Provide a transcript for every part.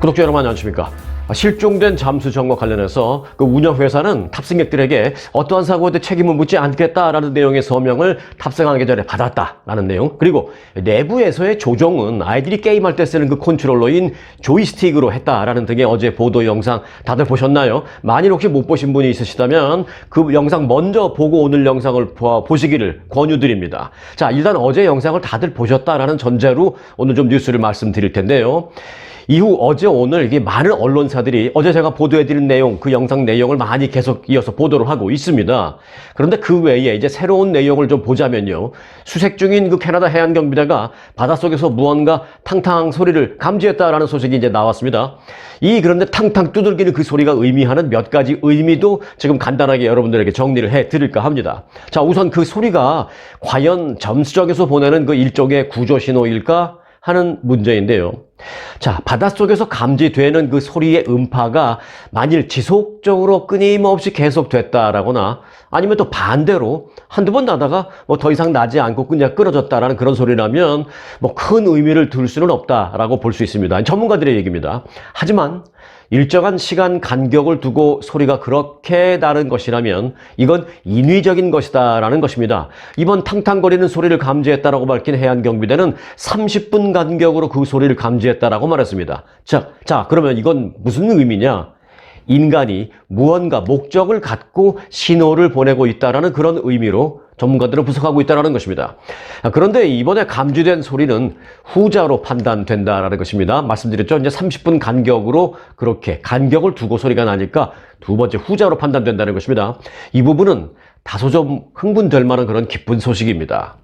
구독자 여러분 안녕하십니까. 실종된 잠수 정보 관련해서 그 운영회사는 탑승객들에게 어떠한 사고에도 책임을 묻지 않겠다라는 내용의 서명을 탑승하기 전에 받았다라는 내용, 그리고 내부에서의 조정은 아이들이 게임할 때 쓰는 그 컨트롤러인 조이스틱으로 했다라는 등의 어제 보도 영상 다들 보셨나요? 만일 혹시 못 보신 분이 있으시다면 그 영상 먼저 보고 오늘 영상을 보시기를 권유드립니다. 자, 일단 어제 영상을 다들 보셨다라는 전제로 오늘 좀 뉴스를 말씀드릴 텐데요. 이후 어제 오늘 이게 많은 언론사들이 어제 제가 보도해드린 내용, 그 영상 내용을 많이 계속 이어서 보도를 하고 있습니다. 그런데 그 외에 이제 새로운 내용을 좀 보자면요. 수색 중인 그 캐나다 해안경비대가 바닷속에서 무언가 탕탕 소리를 감지했다라는 소식이 이제 나왔습니다. 그런데 탕탕 두들기는 그 소리가 의미하는 몇 가지 의미도 지금 간단하게 여러분들에게 정리를 해드릴까 합니다. 자, 우선 그 소리가 과연 잠수정에서 보내는 그 일종의 구조 신호일까 하는 문제인데요. 자, 바닷속에서 감지되는 그 소리의 음파가 만일 지속적으로 끊임없이 계속됐다라거나 아니면 또 반대로 한두 번 나다가 더 이상 나지 않고 그냥 끊어졌다라는 그런 소리라면 큰 의미를 둘 수는 없다라고 볼 수 있습니다. 전문가들의 얘기입니다. 하지만 일정한 시간 간격을 두고 소리가 그렇게 나는 것이라면 이건 인위적인 것이다라는 것입니다. 이번 탕탕거리는 소리를 감지했다라고 밝힌 해안경비대는 30분 간격으로 그 소리를 감지했다라고 말했습니다. 자, 그러면 이건 무슨 의미냐? 인간이 무언가 목적을 갖고 신호를 보내고 있다라는 그런 의미로 전문가들은 분석하고 있다는 것입니다. 그런데 이번에 감지된 소리는 후자로 판단된다라는 것입니다. 말씀드렸죠. 이제 30분 간격으로 그렇게 간격을 두고 소리가 나니까 두 번째 후자로 판단된다는 것입니다. 이 부분은 다소 좀 흥분될 만한 그런 기쁜 소식입니다.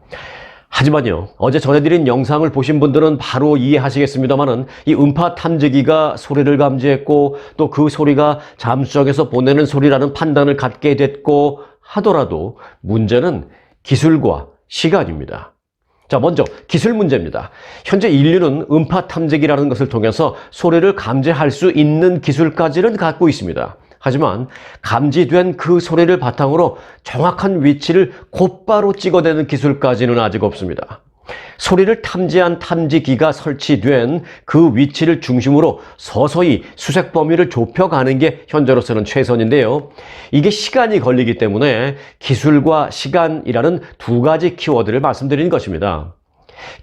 하지만요, 어제 전해드린 영상을 보신 분들은 바로 이해하시겠습니다만은 이 음파 탐지기가 소리를 감지했고 또 그 소리가 잠수정에서 보내는 소리라는 판단을 갖게 됐고 하더라도 문제는 기술과 시간입니다. 자, 먼저 기술 문제입니다. 현재 인류는 음파 탐지기라는 것을 통해서 소리를 감지할 수 있는 기술까지는 갖고 있습니다. 하지만 감지된 그 소리를 바탕으로 정확한 위치를 곧바로 찍어내는 기술까지는 아직 없습니다. 소리를 탐지한 탐지기가 설치된 그 위치를 중심으로 서서히 수색 범위를 좁혀가는 게 현재로서는 최선인데요. 이게 시간이 걸리기 때문에 기술과 시간이라는 두 가지 키워드를 말씀드린 것입니다.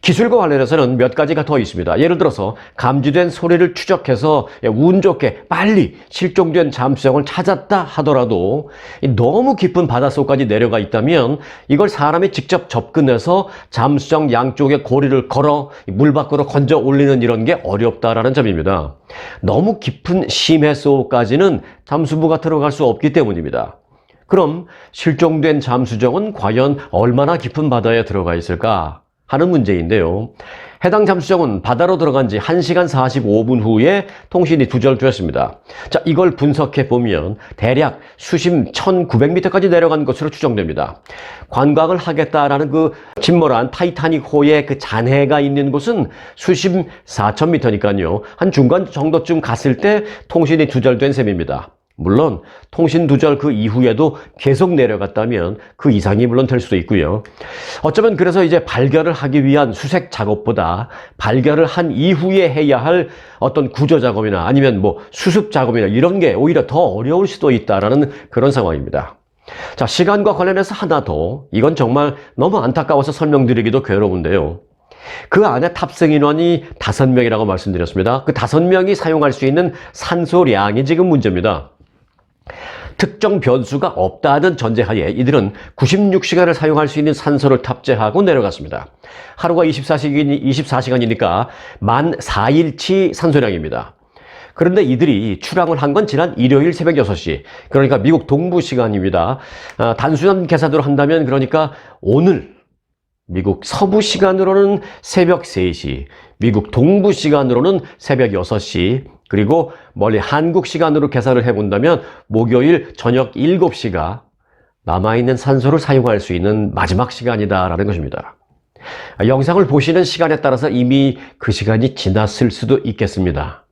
기술과 관련해서는 몇 가지가 더 있습니다. 예를 들어서 감지된 소리를 추적해서 운 좋게 빨리 실종된 잠수정을 찾았다 하더라도 너무 깊은 바닷속까지 내려가 있다면 이걸 사람이 직접 접근해서 잠수정 양쪽에 고리를 걸어 물 밖으로 건져 올리는 이런 게 어렵다라는 점입니다. 너무 깊은 심해소까지는 잠수부가 들어갈 수 없기 때문입니다. 그럼 실종된 잠수정은 과연 얼마나 깊은 바다에 들어가 있을까 하는 문제인데요. 해당 잠수정은 바다로 들어간 지 1시간 45분 후에 통신이 두절되었습니다. 자, 이걸 분석해 보면 대략 수심 1900m까지 내려간 것으로 추정됩니다. 관광을 하겠다라는 그 침몰한 타이타닉호의 그 잔해가 있는 곳은 수심 4000m니까요. 한 중간 정도쯤 갔을 때 통신이 두절된 셈입니다. 물론 통신 두절 그 이후에도 계속 내려갔다면 그 이상이 물론 될 수도 있고요. 어쩌면 그래서 이제 발견을 하기 위한 수색 작업보다 발견을 한 이후에 해야 할 어떤 구조 작업이나 아니면 수습 작업이나 이런 게 오히려 더 어려울 수도 있다라는 그런 상황입니다. 자, 시간과 관련해서 하나 더, 이건 정말 너무 안타까워서 설명드리기도 괴로운데요. 그 안에 탑승 인원이 5명이라고 말씀드렸습니다. 그 5명이 사용할 수 있는 산소량이 지금 문제입니다. 특정 변수가 없다는 전제하에 이들은 96시간을 사용할 수 있는 산소를 탑재하고 내려갔습니다. 하루가 24시간이니까 만 4일치 산소량입니다. 그런데 이들이 출항을 한 건 지난 일요일 새벽 6시, 그러니까 미국 동부 시간입니다. 단순한 계산으로 한다면 그러니까 오늘 미국 서부 시간으로는 새벽 3시, 미국 동부 시간으로는 새벽 6시, 그리고 멀리 한국 시간으로 계산을 해본다면 목요일 저녁 7시가 남아있는 산소를 사용할 수 있는 마지막 시간이다라는 것입니다. 영상을 보시는 시간에 따라서 이미 그 시간이 지났을 수도 있겠습니다.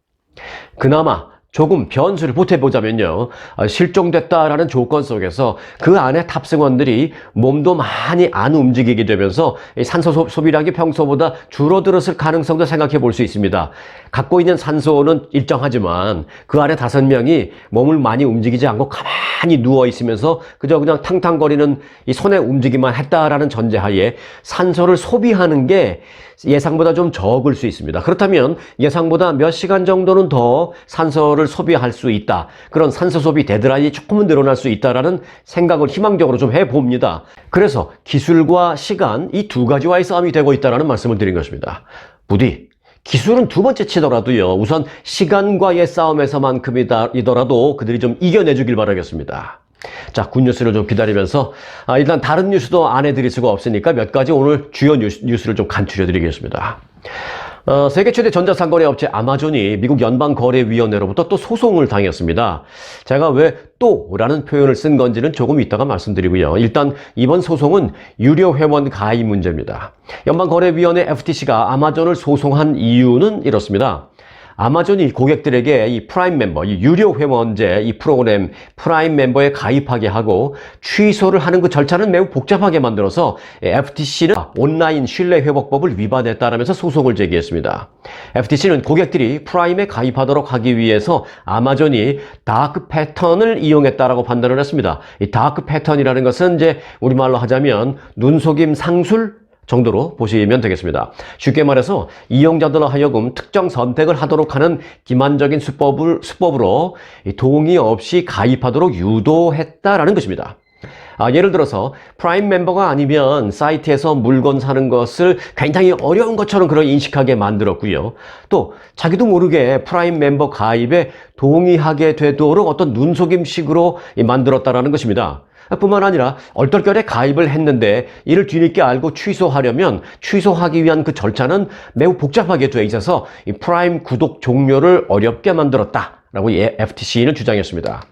그나마 조금 변수를 보태보자면요. 실종됐다라는 조건 속에서 그 안에 탑승원들이 몸도 많이 안 움직이게 되면서 산소 소비량이 평소보다 줄어들었을 가능성도 생각해 볼 수 있습니다. 갖고 있는 산소는 일정하지만 그 안에 5명이 몸을 많이 움직이지 않고 가만히 누워 있으면서 그저 그냥 탕탕거리는 이 손의 움직임만 했다라는 전제하에 산소를 소비하는 게 예상보다 좀 적을 수 있습니다. 그렇다면 예상보다 몇 시간 정도는 더 산소를 소비할 수 있다. 그런 산소 소비 데드라인이 조금은 늘어날 수 있다라는 생각을 희망적으로 좀 해봅니다. 그래서 기술과 시간 이 두 가지와의 싸움이 되고 있다는 말씀을 드린 것입니다. 부디 기술은 두 번째 치더라도요. 우선 시간과의 싸움에서만큼이더라도 그들이 좀 이겨내주길 바라겠습니다. 자, 굿뉴스를 좀 기다리면서 일단 다른 뉴스도 안 해드릴 수가 없으니까 몇 가지 오늘 주요 뉴스를 좀 간추려 드리겠습니다. 세계 최대 전자상거래 업체 아마존이 미국 연방거래위원회로부터 또 소송을 당했습니다. 제가 왜 또라는 표현을 쓴 건지는 조금 이따가 말씀드리고요. 일단 이번 소송은 유료 회원 가입 문제입니다. 연방거래위원회 FTC가 아마존을 소송한 이유는 이렇습니다. 아마존이 고객들에게 이 프라임 멤버, 이 유료 회원제 이 프로그램 프라임 멤버에 가입하게 하고 취소를 하는 그 절차는 매우 복잡하게 만들어서 FTC는 온라인 신뢰 회복법을 위반했다라면서 소송을 제기했습니다. FTC는 고객들이 프라임에 가입하도록 하기 위해서 아마존이 다크 패턴을 이용했다라고 판단을 했습니다. 이 다크 패턴이라는 것은 이제 우리말로 하자면 눈속임 상술 정도로 보시면 되겠습니다. 쉽게 말해서 이용자들로 하여금 특정 선택을 하도록 하는 기만적인 수법으로 동의 없이 가입하도록 유도했다라는 것입니다. 예를 들어서 프라임 멤버가 아니면 사이트에서 물건 사는 것을 굉장히 어려운 것처럼 그런 인식하게 만들었고요. 또 자기도 모르게 프라임 멤버 가입에 동의하게 되도록 어떤 눈속임식으로 만들었다라는 것입니다. 뿐만 아니라 얼떨결에 가입을 했는데 이를 뒤늦게 알고 취소하려면 취소하기 위한 그 절차는 매우 복잡하게 되어 있어서 이 프라임 구독 종료를 어렵게 만들었다라고 FTC는 주장했습니다.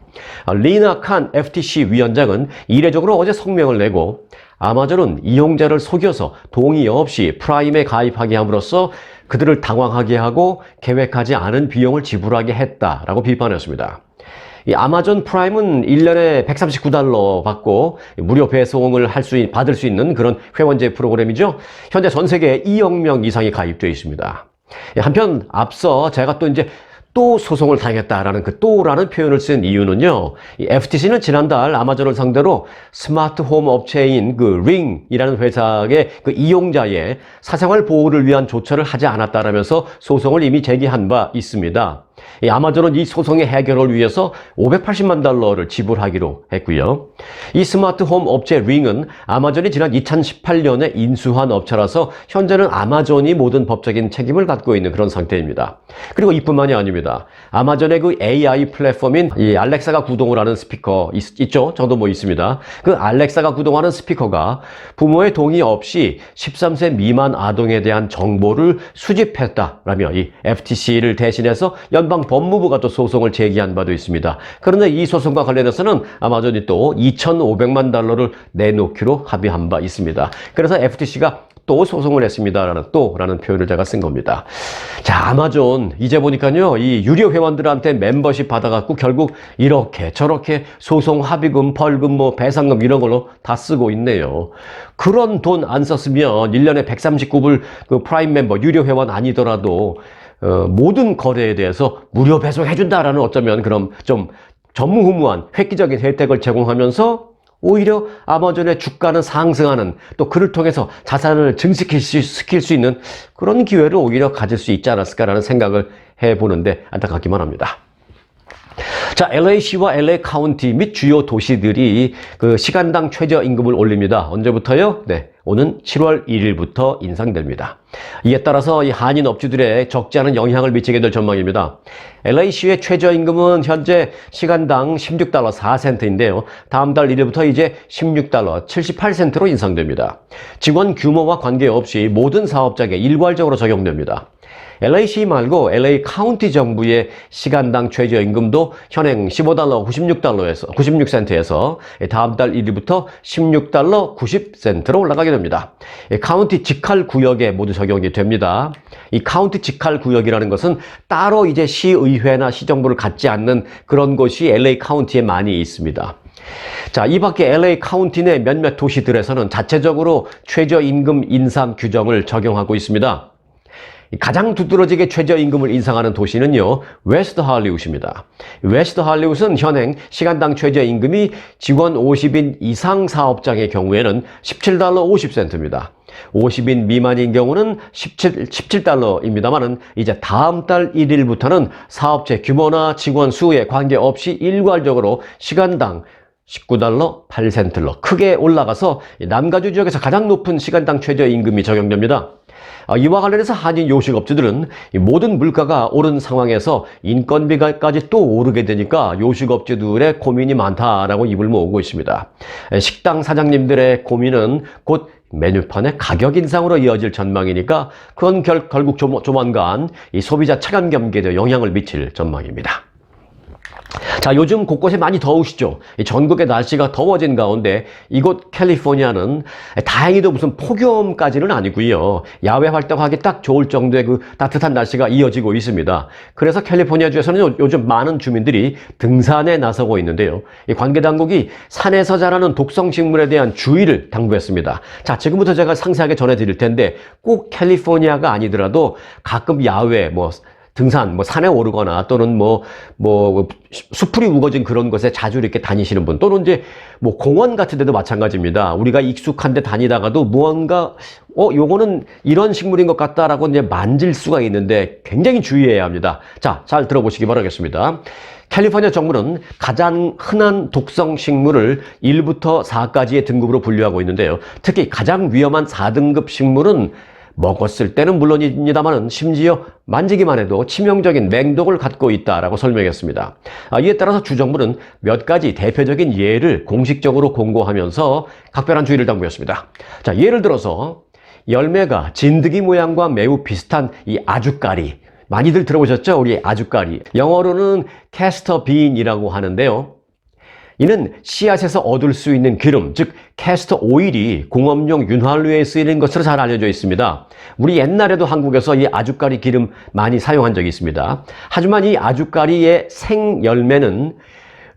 리나 칸 FTC 위원장은 이례적으로 어제 성명을 내고 아마존은 이용자를 속여서 동의 없이 프라임에 가입하게 함으로써 그들을 당황하게 하고 계획하지 않은 비용을 지불하게 했다라고 비판했습니다. 이 아마존 프라임은 1년에 $139 받고 무료 배송을 받을 수 있는 그런 회원제 프로그램이죠. 현재 전 세계에 2억 명 이상이 가입되어 있습니다. 한편 앞서 제가 또 소송을 당했다라는 그 또라는 표현을 쓴 이유는요. 이 FTC는 지난달 아마존을 상대로 스마트 홈 업체인 그 링이라는 회사의 그 이용자의 사생활 보호를 위한 조처를 하지 않았다라면서 소송을 이미 제기한 바 있습니다. 이 아마존은 이 소송의 해결을 위해서 $580만 지불하기로 했고요. 이 스마트 홈 업체 링은 아마존이 지난 2018년에 인수한 업체라서 현재는 아마존이 모든 법적인 책임을 갖고 있는 그런 상태입니다. 그리고 이뿐만이 아닙니다. 아마존의 그 AI 플랫폼인 이 알렉사가 구동을 하는 스피커 있죠? 저도 있습니다. 그 알렉사가 구동하는 스피커가 부모의 동의 없이 13세 미만 아동에 대한 정보를 수집했다라며 이 FTC를 대신해서 연방 법무부가 또 소송을 제기한 바도 있습니다. 그런데 이 소송과 관련해서는 아마존이 또 $2,500만 내놓기로 합의한 바 있습니다. 그래서 FTC가 또 소송을 했습니다라는 또라는 표현을 제가 쓴 겁니다. 자, 아마존 이제 보니까요, 이 유료 회원들한테 membership 받아갖고 결국 이렇게 저렇게 소송 합의금, 벌금, 배상금 이런 걸로 다 쓰고 있네요. 그런 돈 안 썼으면 1년에 139불 그 프라임 멤버 유료 회원 아니더라도 모든 거래에 대해서 무료 배송해준다라는 어쩌면 그럼 좀 전무후무한 획기적인 혜택을 제공하면서 오히려 아마존의 주가는 상승하는 또 그를 통해서 자산을 증식시킬 수 있는 그런 기회를 오히려 가질 수 있지 않았을까라는 생각을 해보는데 안타깝기만 합니다. 자, LA시와 LA 카운티 및 주요 도시들이 그 시간당 최저임금을 올립니다. 언제부터요? 네, 오는 7월 1일부터 인상됩니다. 이에 따라서 이 한인 업주들의 적지 않은 영향을 미치게 될 전망입니다. LA시의 최저임금은 현재 시간당 $16 4센트인데요. 다음 달 1일부터 이제 $16 78센트로 인상됩니다. 직원 규모와 관계없이 모든 사업장에 일괄적으로 적용됩니다. LA시 말고 LA 카운티 정부의 시간당 최저임금도 현행 $15 96센트에서 다음 달 1일부터 $16 90센트로 올라가게 됩니다. 카운티 직할 구역에 모두 적용이 됩니다. 이 카운티 직할 구역이라는 것은 따로 이제 시의회나 시정부를 갖지 않는 그런 곳이 LA 카운티에 많이 있습니다. 자, 이 밖에 LA 카운티 내 몇몇 도시들에서는 자체적으로 최저임금 인상 규정을 적용하고 있습니다. 가장 두드러지게 최저임금을 인상하는 도시는요, 웨스트 할리우드입니다. 웨스트 할리우드는 현행 시간당 최저임금이 직원 50인 이상 사업장의 경우에는 $17 50센트입니다. 50인 미만인 경우는 $17입니다만은 이제 다음 달 1일부터는 사업체 규모나 직원 수에 관계없이 일괄적으로 시간당 $19 8센트로 크게 올라가서 남가주 지역에서 가장 높은 시간당 최저임금이 적용됩니다. 이와 관련해서 한인 요식업주들은 모든 물가가 오른 상황에서 인건비까지 또 오르게 되니까 요식업주들의 고민이 많다라고 입을 모으고 있습니다. 식당 사장님들의 고민은 곧 메뉴판의 가격 인상으로 이어질 전망이니까 그건 결국 조만간 이 소비자 체감 경기에도 영향을 미칠 전망입니다. 자, 요즘 곳곳에 많이 더우시죠? 전국의 날씨가 더워진 가운데 이곳 캘리포니아는 다행히도 무슨 폭염까지는 아니고요. 야외 활동하기 딱 좋을 정도의 그 따뜻한 날씨가 이어지고 있습니다. 그래서 캘리포니아 주에서는 요즘 많은 주민들이 등산에 나서고 있는데요. 이 관계 당국이 산에서 자라는 독성 식물에 대한 주의를 당부했습니다. 자, 지금부터 제가 상세하게 전해드릴 텐데 꼭 캘리포니아가 아니더라도 가끔 야외 등산, 산에 오르거나 또는 수풀이 우거진 그런 곳에 자주 이렇게 다니시는 분, 또는 이제 공원 같은 데도 마찬가지입니다. 우리가 익숙한 데 다니다가도 무언가, 요거는 이런 식물인 것 같다라고 이제 만질 수가 있는데 굉장히 주의해야 합니다. 자, 잘 들어보시기 바라겠습니다. 캘리포니아 정부는 가장 흔한 독성 식물을 1부터 4까지의 등급으로 분류하고 있는데요. 특히 가장 위험한 4등급 식물은 먹었을 때는 물론입니다만 심지어 만지기만 해도 치명적인 맹독을 갖고 있다라고 설명했습니다. 이에 따라서 주정부는 몇 가지 대표적인 예를 공식적으로 공고하면서 각별한 주의를 당부했습니다. 자, 예를 들어서 열매가 진드기 모양과 매우 비슷한 이 아주까리, 많이들 들어보셨죠? 우리 아주까리. 영어로는 캐스터 빈이라고 하는데요. 이는 씨앗에서 얻을 수 있는 기름, 즉 캐스터 오일이 공업용 윤활유에 쓰이는 것으로 잘 알려져 있습니다. 우리 옛날에도 한국에서 이 아주까리 기름 많이 사용한 적이 있습니다. 하지만 이 아주까리의 생열매는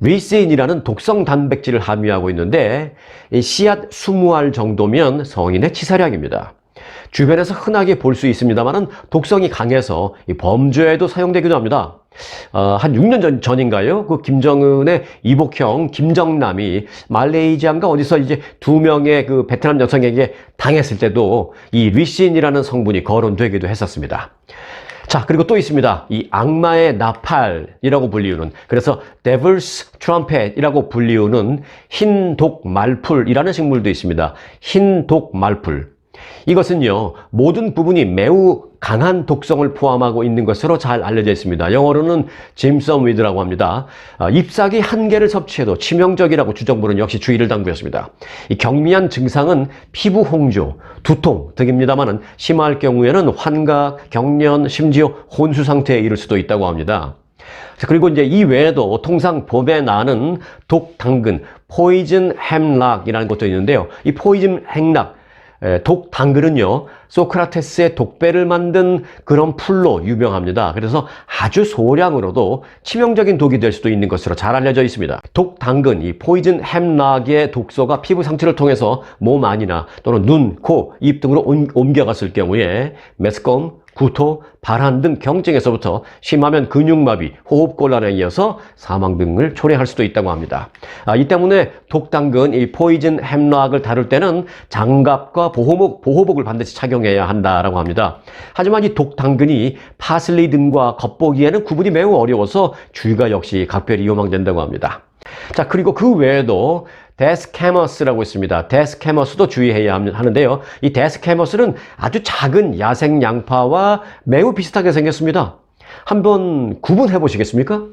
리신이라는 독성 단백질을 함유하고 있는데 씨앗 20알 정도면 성인의 치사량입니다. 주변에서 흔하게 볼 수 있습니다만 독성이 강해서 범죄에도 사용되기도 합니다. 한 6년 전인가요? 그 김정은의 이복형 김정남이 말레이시아인가 어디서 이제 2명의 그 베트남 여성에게 당했을 때도 이 리신이라는 성분이 거론되기도 했었습니다. 자, 그리고 또 있습니다. 이 악마의 나팔이라고 불리우는, 그래서 Devil's Trumpet이라고 불리우는 흰독 말풀이라는 식물도 있습니다. 흰독 말풀. 이것은요, 모든 부분이 매우 강한 독성을 포함하고 있는 것으로 잘 알려져 있습니다. 영어로는 짐썸위드라고 합니다. 잎사귀 한 개를 섭취해도 치명적이라고 주정부는 역시 주의를 당부했습니다. 이 경미한 증상은 피부 홍조, 두통 등입니다만 심할 경우에는 환각, 경련, 심지어 혼수 상태에 이를 수도 있다고 합니다. 그리고 이제 이 외에도 통상 봄에 나는 독당근, 포이즌 햄락이라는 것도 있는데요. 이 포이즌 햄락, 독당근은요, 소크라테스의 독배를 만든 그런 풀로 유명합니다. 그래서 아주 소량으로도 치명적인 독이 될 수도 있는 것으로 잘 알려져 있습니다. 독당근, 이 포이즌 햄락의 독소가 피부 상처를 통해서 몸 안이나 또는 눈, 코, 입 등으로 옮겨갔을 경우에 메스꺼움, 구토, 발한 등 경증에서부터 심하면 근육마비, 호흡곤란에 이어서 사망 등을 초래할 수도 있다고 합니다. 이 때문에 독당근, 이 포이즌 햄락을 다룰 때는 장갑과 보호복을 반드시 착용해야 한다라고 합니다. 하지만 이 독당근이 파슬리 등과 겉보기에는 구분이 매우 어려워서 주의가 역시 각별히 요망된다고 합니다. 자, 그리고 그 외에도 데스캐머스라고 있습니다. 데스캐머스도 주의해야 하는데요. 이 데스캐머스는 아주 작은 야생 양파와 매우 비슷하게 생겼습니다. 한번 구분해 보시겠습니까?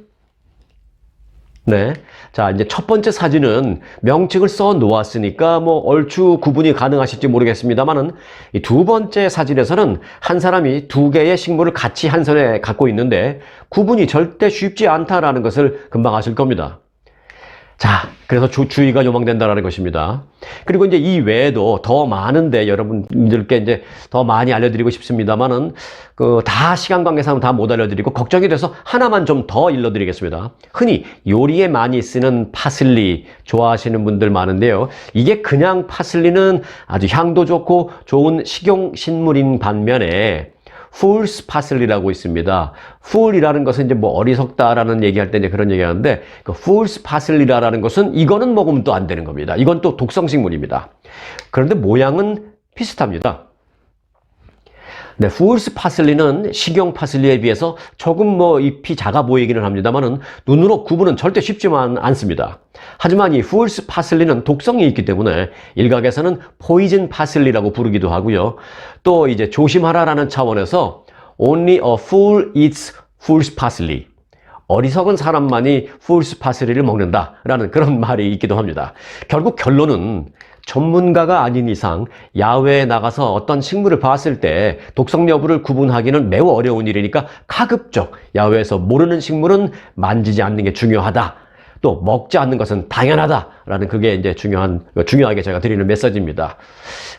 네. 자, 이제 첫 번째 사진은 명칭을 써 놓았으니까 뭐 얼추 구분이 가능하실지 모르겠습니다만은 이 두 번째 사진에서는 한 사람이 두 개의 식물을 같이 한 손에 갖고 있는데 구분이 절대 쉽지 않다라는 것을 금방 아실 겁니다. 자, 그래서 주의가 요망된다라는 것입니다. 그리고 이제 이 외에도 더 많은데 여러분들께 이제 더 많이 알려드리고 싶습니다만은 다 시간 관계상 다 못 알려드리고 걱정이 돼서 하나만 좀 더 일러드리겠습니다. 흔히 요리에 많이 쓰는 파슬리 좋아하시는 분들 많은데요. 이게 그냥 파슬리는 아주 향도 좋고 좋은 식용식물인 반면에 Fool's Parsley라고 있습니다. Fool이라는 것은 이제 뭐 어리석다라는 얘기할 때 이제 그런 얘기하는데, 그 Fool's Parsley라는 것은 이거는 먹으면 또 안 되는 겁니다. 이건 또 독성식물입니다. 그런데 모양은 비슷합니다. 네, Fool's Parsley는 식용 파슬리에 비해서 조금 뭐 잎이 작아 보이기는 합니다만은 눈으로 구분은 절대 쉽지만 않습니다. 하지만 이 Fool's Parsley는 독성이 있기 때문에 일각에서는 Poison Parsley라고 부르기도 하고요. 또 이제 조심하라라는 차원에서 Only a fool eats Fool's Parsley. 어리석은 사람만이 Fool's Parsley를 먹는다라는 그런 말이 있기도 합니다. 결국 결론은 전문가가 아닌 이상 야외에 나가서 어떤 식물을 봤을 때 독성 여부를 구분하기는 매우 어려운 일이니까 가급적 야외에서 모르는 식물은 만지지 않는 게 중요하다. 또 먹지 않는 것은 당연하다라는 그게 이제 중요하게 제가 드리는 메시지입니다.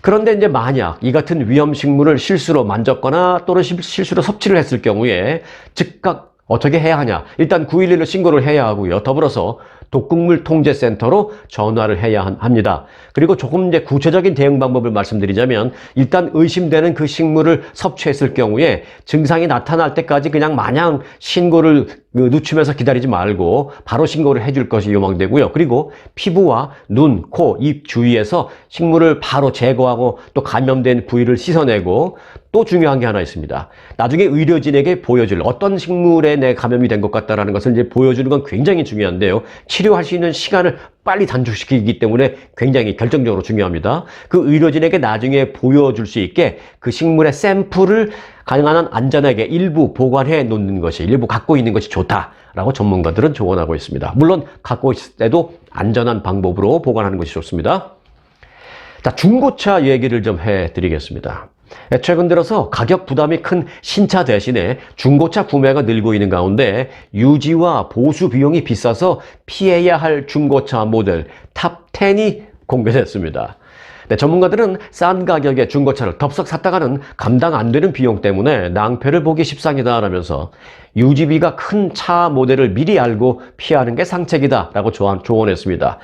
그런데 이제 만약 이 같은 위험 식물을 실수로 만졌거나 또는 실수로 섭취를 했을 경우에 즉각 어떻게 해야 하냐? 일단 911로 신고를 해야 하고요. 더불어서 독극물 통제센터로 전화를 해야 합니다. 그리고 조금 이제 구체적인 대응 방법을 말씀드리자면 일단 의심되는 그 식물을 섭취했을 경우에 증상이 나타날 때까지 그냥 마냥 신고를 늦추면서 기다리지 말고 바로 신고를 해줄 것이 요망되고요. 그리고 피부와 눈, 코, 입 주위에서 식물을 바로 제거하고 또 감염된 부위를 씻어내고 또 중요한 게 하나 있습니다. 나중에 의료진에게 보여줄 어떤 식물에 내 감염이 된 것 같다라는 것을 이제 보여주는 건 굉장히 중요한데요. 치료할 수 있는 시간을 빨리 단축시키기 때문에 굉장히 결정적으로 중요합니다. 그 의료진에게 나중에 보여줄 수 있게 그 식물의 샘플을 가능한 한 안전하게 일부 보관해 놓는 것이, 일부 갖고 있는 것이 좋다라고 전문가들은 조언하고 있습니다. 물론 갖고 있을 때도 안전한 방법으로 보관하는 것이 좋습니다. 자, 중고차 얘기를 좀 해드리겠습니다. 최근 들어서 가격 부담이 큰 신차 대신에 중고차 구매가 늘고 있는 가운데 유지와 보수 비용이 비싸서 피해야 할 중고차 모델 탑10이 공개됐습니다. 네, 전문가들은 싼 가격의 중고차를 덥석 샀다가는 감당 안 되는 비용 때문에 낭패를 보기 십상이다 라면서 유지비가 큰 차 모델을 미리 알고 피하는 게 상책이다 라고 조언했습니다.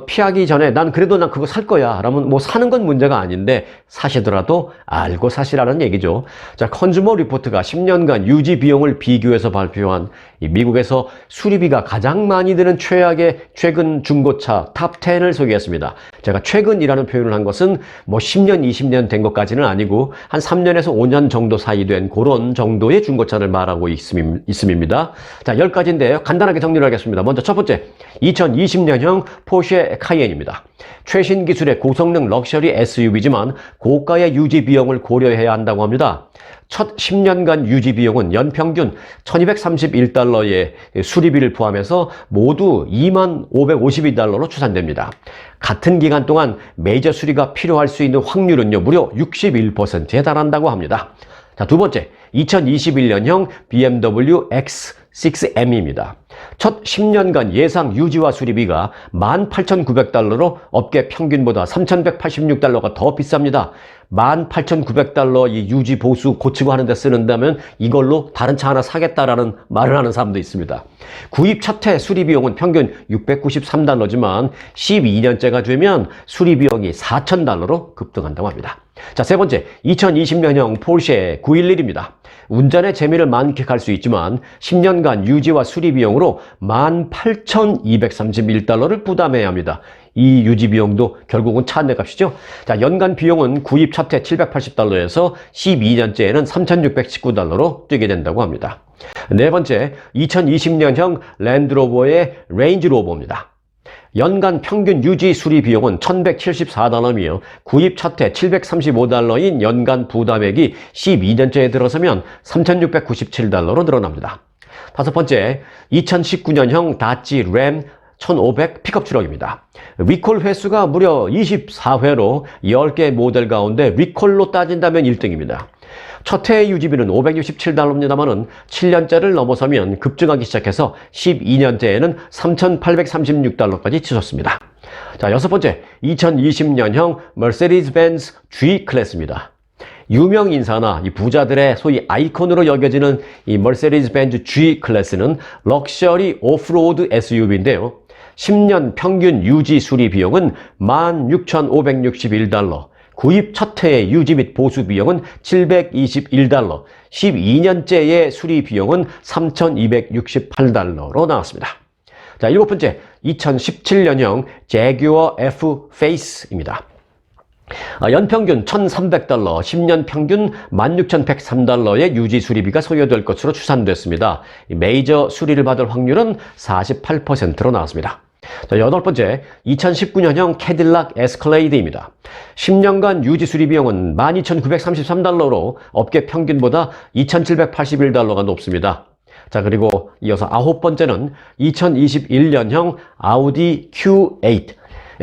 피하기 전에 난 그거 살 거야 라면 뭐 사는 건 문제가 아닌데 사시더라도 알고 사시라는 얘기죠. 자, 컨주머 리포트가 10년간 유지 비용을 비교해서 발표한 이 미국에서 수리비가 가장 많이 드는 최악의 최근 중고차 탑10을 소개했습니다. 제가 최근이라는 표현을 한 것은 뭐 10년, 20년 된 것까지는 아니고 한 3년에서 5년 정도 사이 된 그런 정도의 중고차를 말하고 있음입니다. 자, 10가지인데요. 간단하게 정리를 하겠습니다. 먼저 첫 번째, 2020년형 포르쉐 카이엔입니다. 최신 기술의 고성능 럭셔리 SUV지만 고가의 유지 비용을 고려해야 한다고 합니다. 첫 10년간 유지 비용은 연평균 1231달러의 수리비를 포함해서 모두 2552달러로 추산됩니다. 같은 기간 동안 메이저 수리가 필요할 수 있는 확률은요, 무려 61%에 달한다고 합니다. 자, 두 번째, 2021년형 BMW X6M입니다. 첫 10년간 예상 유지와 수리비가 18,900달러로 업계 평균보다 3,186달러가 더 비쌉니다. 18,900달러 이 유지 보수 고치고 하는 데 쓰는다면 이걸로 다른 차 하나 사겠다라는 말을 하는 사람도 있습니다. 구입 첫 해 수리 비용은 평균 693달러지만 12년째가 되면 수리 비용이 4,000달러로 급등한다고 합니다. 자, 세 번째, 2020년형 포르쉐 911입니다. 운전의 재미를 만끽할 수 있지만 10년간 유지와 수리 비용으로 18,231달러를 부담해야 합니다. 이 유지 비용도 결국은 차 한 대 값이죠. 자, 연간 비용은 구입 첫 해 780달러에서 12년째에는 3,619달러로 뛰게 된다고 합니다. 네 번째, 2020년형 랜드로버의 레인지로버입니다. 연간 평균 유지 수리 비용은 1,174달러이며 구입 첫 해 735달러인 연간 부담액이 12년째에 들어서면 3,697달러로 늘어납니다. 다섯 번째, 2019년형 다치 램 1500 픽업 트럭입니다. 리콜 횟수가 무려 24회로 10개 모델 가운데 리콜로 따진다면 1등입니다. 첫 해의 유지비는 $567입니다만은 7년째를 넘어서면 급증하기 시작해서 12년째에는 $3,836까지 치솟습니다. 자, 여섯 번째, 2020년형 머세디스 벤츠 G 클래스입니다. 유명 인사나 이 부자들의 소위 아이콘으로 여겨지는 이 머세디스 벤츠 G 클래스는 럭셔리 오프로드 SUV인데요. 10년 평균 유지 수리 비용은 $16,561, 구입 첫 해의 유지 및 보수 비용은 $721, 12년째의 수리 비용은 $3,268로 나왔습니다. 자, 일곱 번째, 2017년형 제규어 F 페이스입니다. 연평균 $1,300, 10년 평균 $16,103의 유지 수리비가 소요될 것으로 추산됐습니다. 메이저 수리를 받을 확률은 48%로 나왔습니다. 자, 여덟 번째, 2019년형 캐딜락 에스컬레이드입니다. 10년간 유지 수리 비용은 $12,933로 업계 평균보다 $2,781가 높습니다. 자, 그리고 이어서 아홉 번째는 2021년형 아우디 Q8.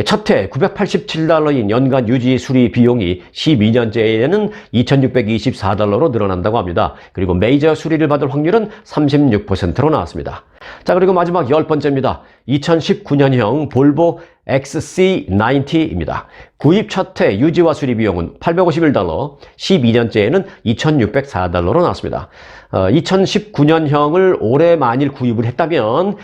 첫 해 $987인 연간 유지 수리 비용이 12년째에는 $2,624로 늘어난다고 합니다. 그리고 메이저 수리를 받을 확률은 36%로 나왔습니다. 자, 그리고 마지막 열 번째입니다. 2019년형 볼보 XC90입니다. 구입 첫 해 유지와 수리 비용은 $851, 12년째에는 $2,604로 나왔습니다. 2019년형을 올해 만일 구입을 했다면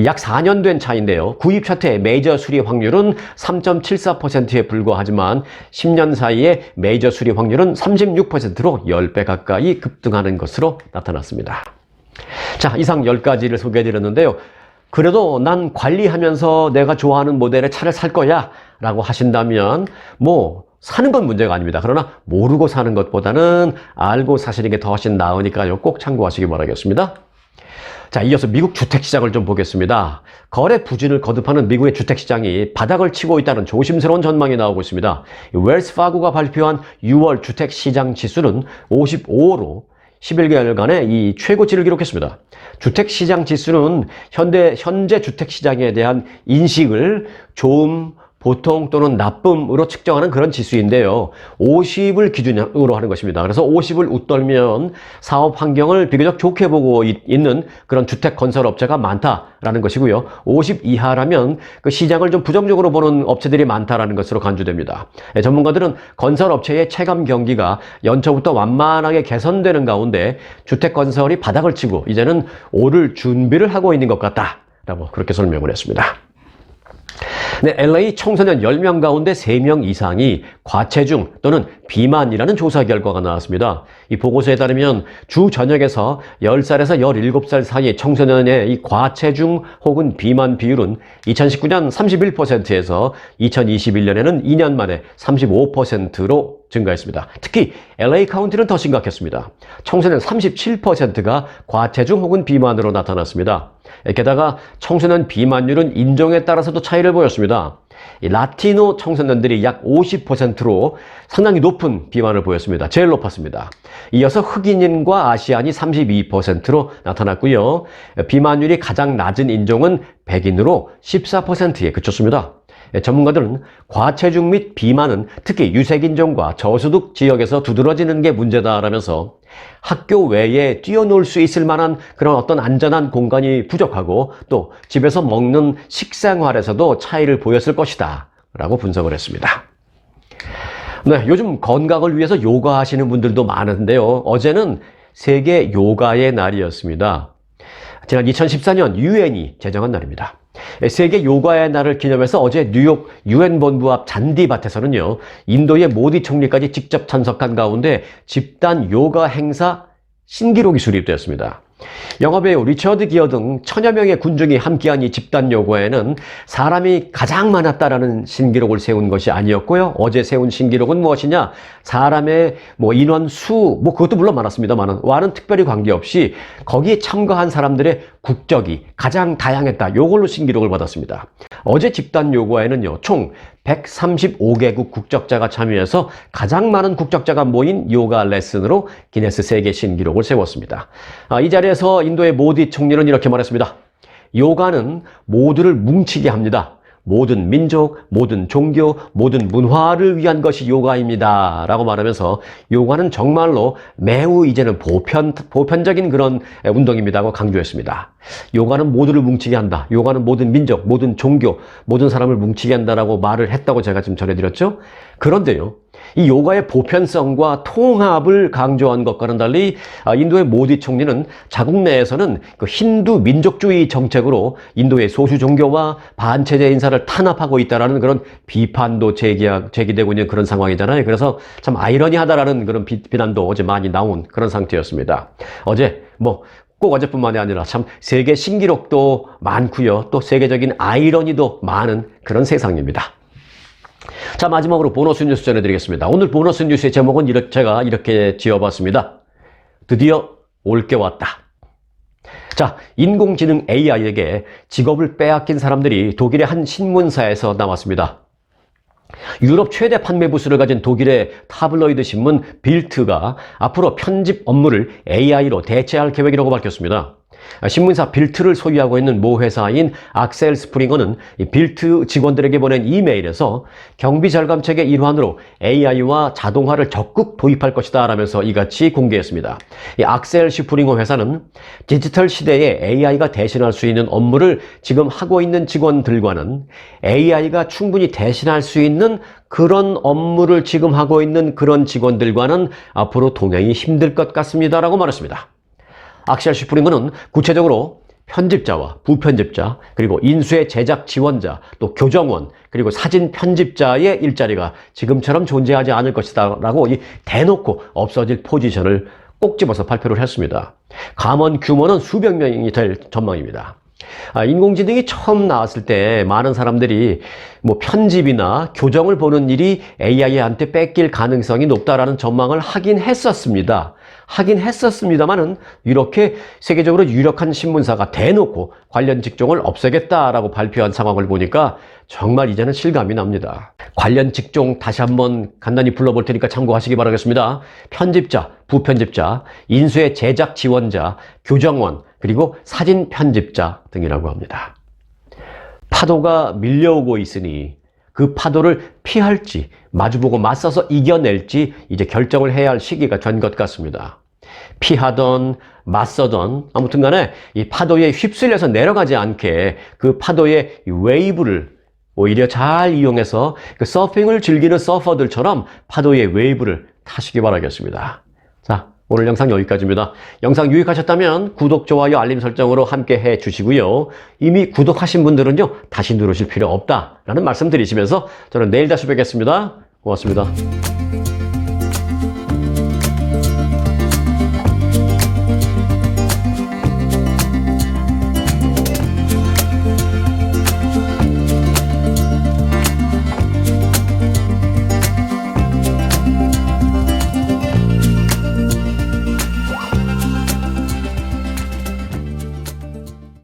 약 4년 된 차인데요. 구입 첫 해 메이저 수리 확률은 3.74%에 불과하지만 10년 사이에 메이저 수리 확률은 36%로 10배 가까이 급등하는 것으로 나타났습니다. 자, 이상 10가지를 소개해드렸는데요. 그래도 난 관리하면서 내가 좋아하는 모델의 차를 살 거야 라고 하신다면 사는 건 문제가 아닙니다. 그러나 모르고 사는 것보다는 알고 사시는 게 더 훨씬 나으니까요. 꼭 참고하시기 바라겠습니다. 자, 이어서 미국 주택시장을 좀 보겠습니다. 거래 부진을 거듭하는 미국의 주택시장이 바닥을 치고 있다는 조심스러운 전망이 나오고 있습니다. 웰스 파고가 발표한 6월 주택시장 지수는 55로 11개월간의 이 최고치를 기록했습니다. 주택시장 지수는 현재 주택시장에 대한 인식을 좋음, 보통 또는 나쁨으로 측정하는 그런 지수인데요. 50을 기준으로 하는 것입니다. 그래서 50을 웃돌면 사업 환경을 비교적 좋게 보고 있는 그런 주택 건설 업체가 많다라는 것이고요. 50 이하라면 그 시장을 좀 부정적으로 보는 업체들이 많다라는 것으로 간주됩니다. 전문가들은 건설 업체의 체감 경기가 연초부터 완만하게 개선되는 가운데 주택 건설이 바닥을 치고 이제는 오를 준비를 하고 있는 것 같다라고 그렇게 설명을 했습니다. 네, LA 청소년 10명 가운데 3명 이상이 과체중 또는 비만이라는 조사 결과가 나왔습니다. 이 보고서에 따르면 주 전역에서 10살에서 17살 사이 청소년의 이 과체중 혹은 비만 비율은 2019년 31%에서 2021년에는 2년 만에 35%로 증가했습니다. 특히 LA 카운티는 더 심각했습니다. 청소년 37%가 과체중 혹은 비만으로 나타났습니다. 게다가 청소년 비만율은 인종에 따라서도 차이를 보였습니다. 라티노 청소년들이 약 50%로 상당히 높은 비만을 보였습니다. 제일 높았습니다. 이어서 흑인인과 아시안이 32%로 나타났고요. 비만율이 가장 낮은 인종은 백인으로 14%에 그쳤습니다. 전문가들은 과체중 및 비만은 특히 유색인종과 저소득 지역에서 두드러지는 게 문제다라면서 학교 외에 뛰어놀 수 있을 만한 그런 어떤 안전한 공간이 부족하고 또 집에서 먹는 식생활에서도 차이를 보였을 것이다 라고 분석을 했습니다. 네, 요즘 건강을 위해서 요가하시는 분들도 많은데요. 어제는 세계 요가의 날이었습니다. 지난 2014년 유엔이 제정한 날입니다. 세계 요가의 날을 기념해서 어제 뉴욕 유엔 본부 앞 잔디밭에서는요, 인도의 모디 총리까지 직접 참석한 가운데 집단 요가 행사 신기록이 수립되었습니다. 영화배우 리처드 기어 등 1000여 명의 군중이 함께한 이 집단 요가에는 사람이 가장 많았다라는 신기록을 세운 것이 아니었고요. 어제 세운 신기록은 무엇이냐? 사람의 인원 수, 그것도 물론 많았습니다만 와는 특별히 관계없이 거기에 참가한 사람들의 국적이 가장 다양했다. 요걸로 신기록을 받았습니다. 어제 집단 요가에는요, 총 135개국 국적자가 참여해서 가장 많은 국적자가 모인 요가 레슨으로 기네스 세계 신기록을 세웠습니다. 이 자리에서 인도의 모디 총리는 이렇게 말했습니다. 요가는 모두를 뭉치게 합니다. 모든 민족, 모든 종교, 모든 문화를 위한 것이 요가입니다. 라고 말하면서 요가는 정말로 매우 이제는 보편적인 그런 운동입니다고 강조했습니다. 요가는 모두를 뭉치게 한다. 요가는 모든 민족, 모든 종교, 모든 사람을 뭉치게 한다라고 말을 했다고 제가 지금 전해드렸죠. 그런데요, 이 요가의 보편성과 통합을 강조한 것과는 달리 인도의 모디 총리는 자국 내에서는 그 힌두 민족주의 정책으로 인도의 소수 종교와 반체제 인사를 탄압하고 있다라는 그런 비판도 제기되고 있는 그런 상황이잖아요. 그래서 참 아이러니하다라는 그런 비난도 어제 많이 나온 그런 상태였습니다. 어제 꼭 어제뿐만이 아니라 참 세계 신기록도 많고요. 또 세계적인 아이러니도 많은 그런 세상입니다. 자, 마지막으로 보너스 뉴스 전해드리겠습니다. 오늘 보너스 뉴스의 제목은 제가 이렇게 지어봤습니다. 드디어 올 게 왔다. 자, 인공지능 AI에게 직업을 빼앗긴 사람들이 독일의 한 신문사에서 나왔습니다. 유럽 최대 판매 부수를 가진 독일의 타블로이드 신문 빌트가 앞으로 편집 업무를 AI로 대체할 계획이라고 밝혔습니다. 신문사 빌트를 소유하고 있는 모 회사인 악셀 스프링어는 빌트 직원들에게 보낸 이메일에서 경비 절감책의 일환으로 AI와 자동화를 적극 도입할 것이다 라면서 이같이 공개했습니다. 이 악셀 스프링어 회사는 디지털 시대에 AI가 대신할 수 있는 업무를 지금 하고 있는 직원들과는 AI가 충분히 대신할 수 있는 그런 업무를 지금 하고 있는 그런 직원들과는 앞으로 동행이 힘들 것 같습니다 라고 말했습니다. 악셀 스프링어는 구체적으로 편집자와 부편집자, 그리고 인수의 제작 지원자, 또 교정원, 그리고 사진 편집자의 일자리가 지금처럼 존재하지 않을 것이다 라고 대놓고 없어질 포지션을 꼭 집어서 발표를 했습니다. 감원 규모는 수백 명이 될 전망입니다. 인공지능이 처음 나왔을 때 많은 사람들이 편집이나 교정을 보는 일이 AI한테 뺏길 가능성이 높다라는 전망을 하긴 했었습니다만은 이렇게 세계적으로 유력한 신문사가 대놓고 관련 직종을 없애겠다라고 발표한 상황을 보니까 정말 이제는 실감이 납니다. 관련 직종 다시 한번 간단히 불러볼 테니까 참고하시기 바라겠습니다. 편집자, 부편집자, 인수의 제작 지원자, 교정원, 그리고 사진 편집자 등이라고 합니다. 파도가 밀려오고 있으니 그 파도를 피할지 마주보고 맞서서 이겨낼지 이제 결정을 해야 할 시기가 된 것 같습니다. 피하던 맞서던 아무튼 간에 이 파도에 휩쓸려서 내려가지 않게 그 파도의 웨이브를 오히려 잘 이용해서 그 서핑을 즐기는 서퍼들처럼 파도의 웨이브를 타시기 바라겠습니다. 자, 오늘 영상 여기까지입니다. 영상 유익하셨다면 구독, 좋아요, 알림 설정으로 함께 해 주시고요. 이미 구독하신 분들은요, 다시 누르실 필요 없다라는 말씀 드리시면서 저는 내일 다시 뵙겠습니다. 고맙습니다.